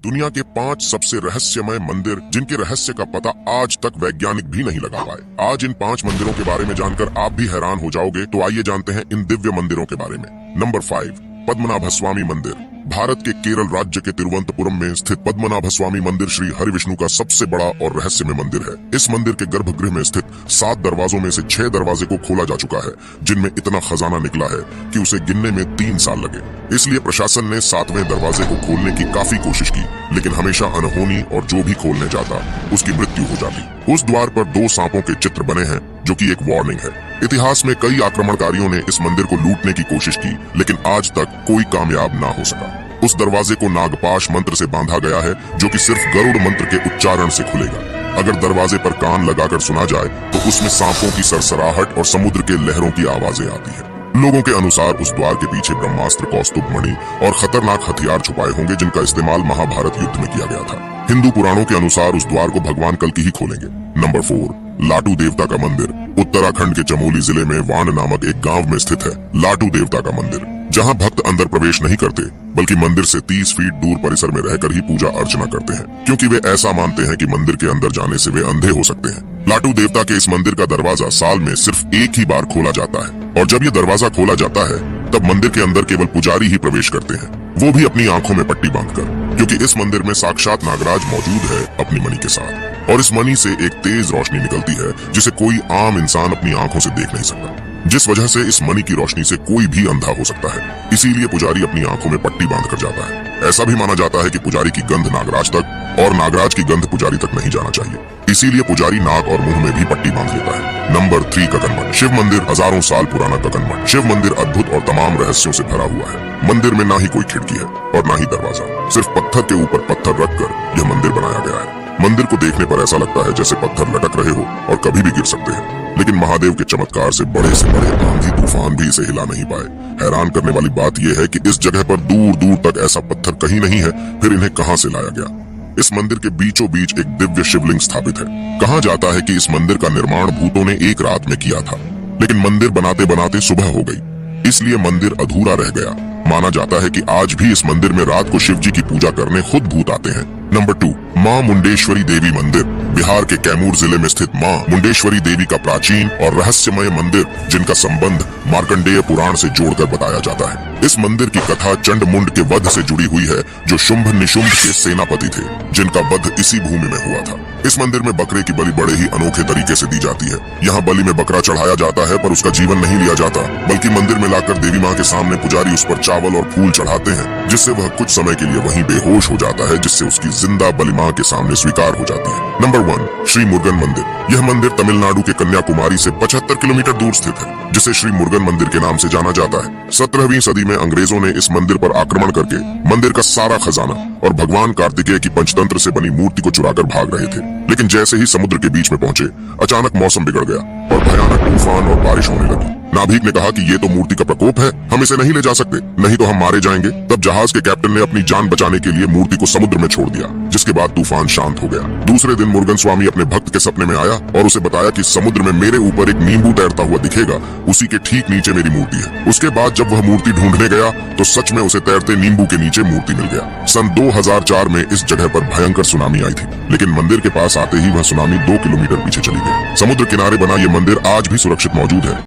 दुनिया के 5 सबसे रहस्यमय मंदिर जिनके रहस्य का पता आज तक वैज्ञानिक भी नहीं लगा पाए। आज इन 5 मंदिरों के बारे में जानकर आप भी हैरान हो जाओगे। तो आइए जानते हैं इन दिव्य मंदिरों के बारे में। नंबर 5, पद्मनाभस्वामी मंदिर। भारत के केरल राज्य के तिरुवनंतपुरम में स्थित पद्मनाभस्वामी मंदिर श्री हरि विष्णु का सबसे बड़ा और रहस्यमय मंदिर है। इस मंदिर के गर्भगृह में स्थित 7 दरवाजों में से 6 दरवाजे को खोला जा चुका है, जिनमें इतना खजाना निकला है कि उसे गिनने में 3 साल लगे। इसलिए प्रशासन ने 7वें दरवाजे को खोलने की काफी कोशिश की, लेकिन हमेशा अनहोनी और जो भी खोलने जाता उसकी मृत्यु हो जाती। उस द्वार पर 2 सांपों के चित्र बने हैं, जो कि एक वार्निंग है। इतिहास में कई आक्रमणकारियों ने इस मंदिर को लूटने की कोशिश की, लेकिन आज तक कोई कामयाब ना हो सका। उस दरवाजे को नागपाश मंत्र से बांधा गया है, जो कि सिर्फ गरुड़ मंत्र के उच्चारण से खुलेगा। अगर दरवाजे पर कान लगाकर सुना जाए तो उसमें सांपों की सरसराहट और समुद्र के लहरों की आवाजें आती है। लोगों के अनुसार उस द्वार के पीछे ब्रह्मास्त्र, कौस्तुभ मणि और खतरनाक हथियार छुपाए होंगे, जिनका इस्तेमाल महाभारत युद्ध में किया गया था। हिंदू पुराणों के अनुसार उस द्वार को भगवान कल्कि ही खोलेंगे। नंबर 4, लाटू देवता का मंदिर। उत्तराखंड के चमोली जिले में वान नामक एक गांव में स्थित है लाटू देवता का मंदिर, जहां भक्त अंदर प्रवेश नहीं करते, बल्कि मंदिर से 30 फीट दूर परिसर में रहकर ही पूजा अर्चना करते हैं, क्योंकि वे ऐसा मानते हैं कि मंदिर के अंदर जाने से वे अंधे हो सकते हैं। लाटू देवता के इस मंदिर का दरवाजा साल में सिर्फ एक ही बार खोला जाता है, और जब ये दरवाजा खोला जाता है तब मंदिर के अंदर केवल पुजारी ही प्रवेश करते हैं, वो भी अपनी आंखों में पट्टी बांधकर, क्योंकि इस मंदिर में साक्षात नागराज मौजूद है अपनी मणि के साथ, और इस मणि से एक तेज रोशनी निकलती है जिसे कोई आम इंसान अपनी आंखों से देख नहीं सकता, जिस वजह से इस मणि की रोशनी से कोई भी अंधा हो सकता है। इसीलिए पुजारी अपनी आंखों में पट्टी बांधकर जाता है। ऐसा भी माना जाता है कि पुजारी की गंध नागराज तक और नागराज की गंध पुजारी तक नहीं जाना चाहिए, इसीलिए पुजारी नाक और मुंह में भी पट्टी बांध लेता है। नंबर 3, ककन मठ। शिव मंदिर। हजारों साल पुराना ककन मठ। शिव मंदिर अद्भुत और तमाम रहस्यों से भरा हुआ है। मंदिर में ना ही कोई खिड़की है और ना ही दरवाजा, सिर्फ पत्थर के ऊपर पत्थर रखकर यह मंदिर बनाया गया है। मंदिर को देखने पर ऐसा लगता है जैसे पत्थर लटक रहे हो और कभी भी गिर सकते हैं, लेकिन महादेव के चमत्कार से बड़े आंधी तूफान भी इसे हिला नहीं पाए। हैरान करने वाली बात यह है कि इस जगह पर दूर दूर तक ऐसा पत्थर कहीं नहीं है, फिर इन्हें कहां से लाया गया। इस मंदिर के बीचों बीच एक दिव्य शिवलिंग स्थापित है। कहा जाता है कि इस मंदिर का निर्माण भूतों ने एक रात में किया था, लेकिन मंदिर बनाते बनाते सुबह हो गई, इसलिए मंदिर अधूरा रह गया। माना जाता है कि आज भी इस मंदिर में रात को शिव जी की पूजा करने खुद भूत आते हैं। नंबर 2, माँ मुंडेश्वरी देवी मंदिर। बिहार के कैमूर जिले में स्थित माँ मुंडेश्वरी देवी का प्राचीन और रहस्यमय मंदिर, जिनका संबंध मार्कंडेय पुराण से जोड़कर बताया जाता है। इस मंदिर की कथा चंडमुंड के वध से जुड़ी हुई है, जो शुंभ निशुंभ के सेनापति थे, जिनका वध इसी भूमि में हुआ था। इस मंदिर में बकरे की बलि बड़े ही अनोखे तरीके से दी जाती है। यहाँ बलि में बकरा चढ़ाया जाता है, पर उसका जीवन नहीं लिया जाता, बल्कि मंदिर में लाकर देवी माँ के सामने पुजारी उस पर चावल और फूल चढ़ाते हैं, जिससे वह कुछ समय के लिए वहीं बेहोश हो जाता है, जिससे उसकी जिंदा बलि माँ के सामने स्वीकार हो जाती है। नंबर 1, श्री मुरुगन मंदिर। यह मंदिर तमिलनाडु के कन्याकुमारी से 75 किलोमीटर दूर स्थित है, जिसे श्री मुरुगन मंदिर के नाम से जाना जाता है। 17वीं सदी में अंग्रेजों ने इस मंदिर पर आक्रमण करके मंदिर का सारा खजाना और भगवान कार्तिकेय की पंचतंत्र से बनी मूर्ति को चुराकर भाग रहे थे, लेकिन जैसे ही समुद्र के बीच में पहुंचे, अचानक मौसम बिगड़ गया और भयानक तूफान और बारिश होने लगी। नाभिक ने कहा कि ये तो मूर्ति का प्रकोप है, हम इसे नहीं ले जा सकते, नहीं तो हम मारे जाएंगे। तब जहाज के कैप्टन ने अपनी जान बचाने के लिए मूर्ति को समुद्र में छोड़ दिया, जिसके बाद तूफान शांत हो गया। दूसरे दिन मुरुगन स्वामी अपने भक्त के सपने में आया और उसे बताया कि समुद्र में मेरे ऊपर एक नींबू तैरता हुआ दिखेगा, उसी के ठीक नीचे मेरी मूर्ति है। उसके बाद जब वह मूर्ति ढूंढने गया तो सच में उसे तैरते नींबू के नीचे मूर्ति मिल गया। सन 2004 में इस जगह पर भयंकर सुनामी आई थी, लेकिन मंदिर के पास आते ही वह सुनामी 2 किलोमीटर पीछे चली गई। समुद्र किनारे बना ये मंदिर आज भी सुरक्षित मौजूद है।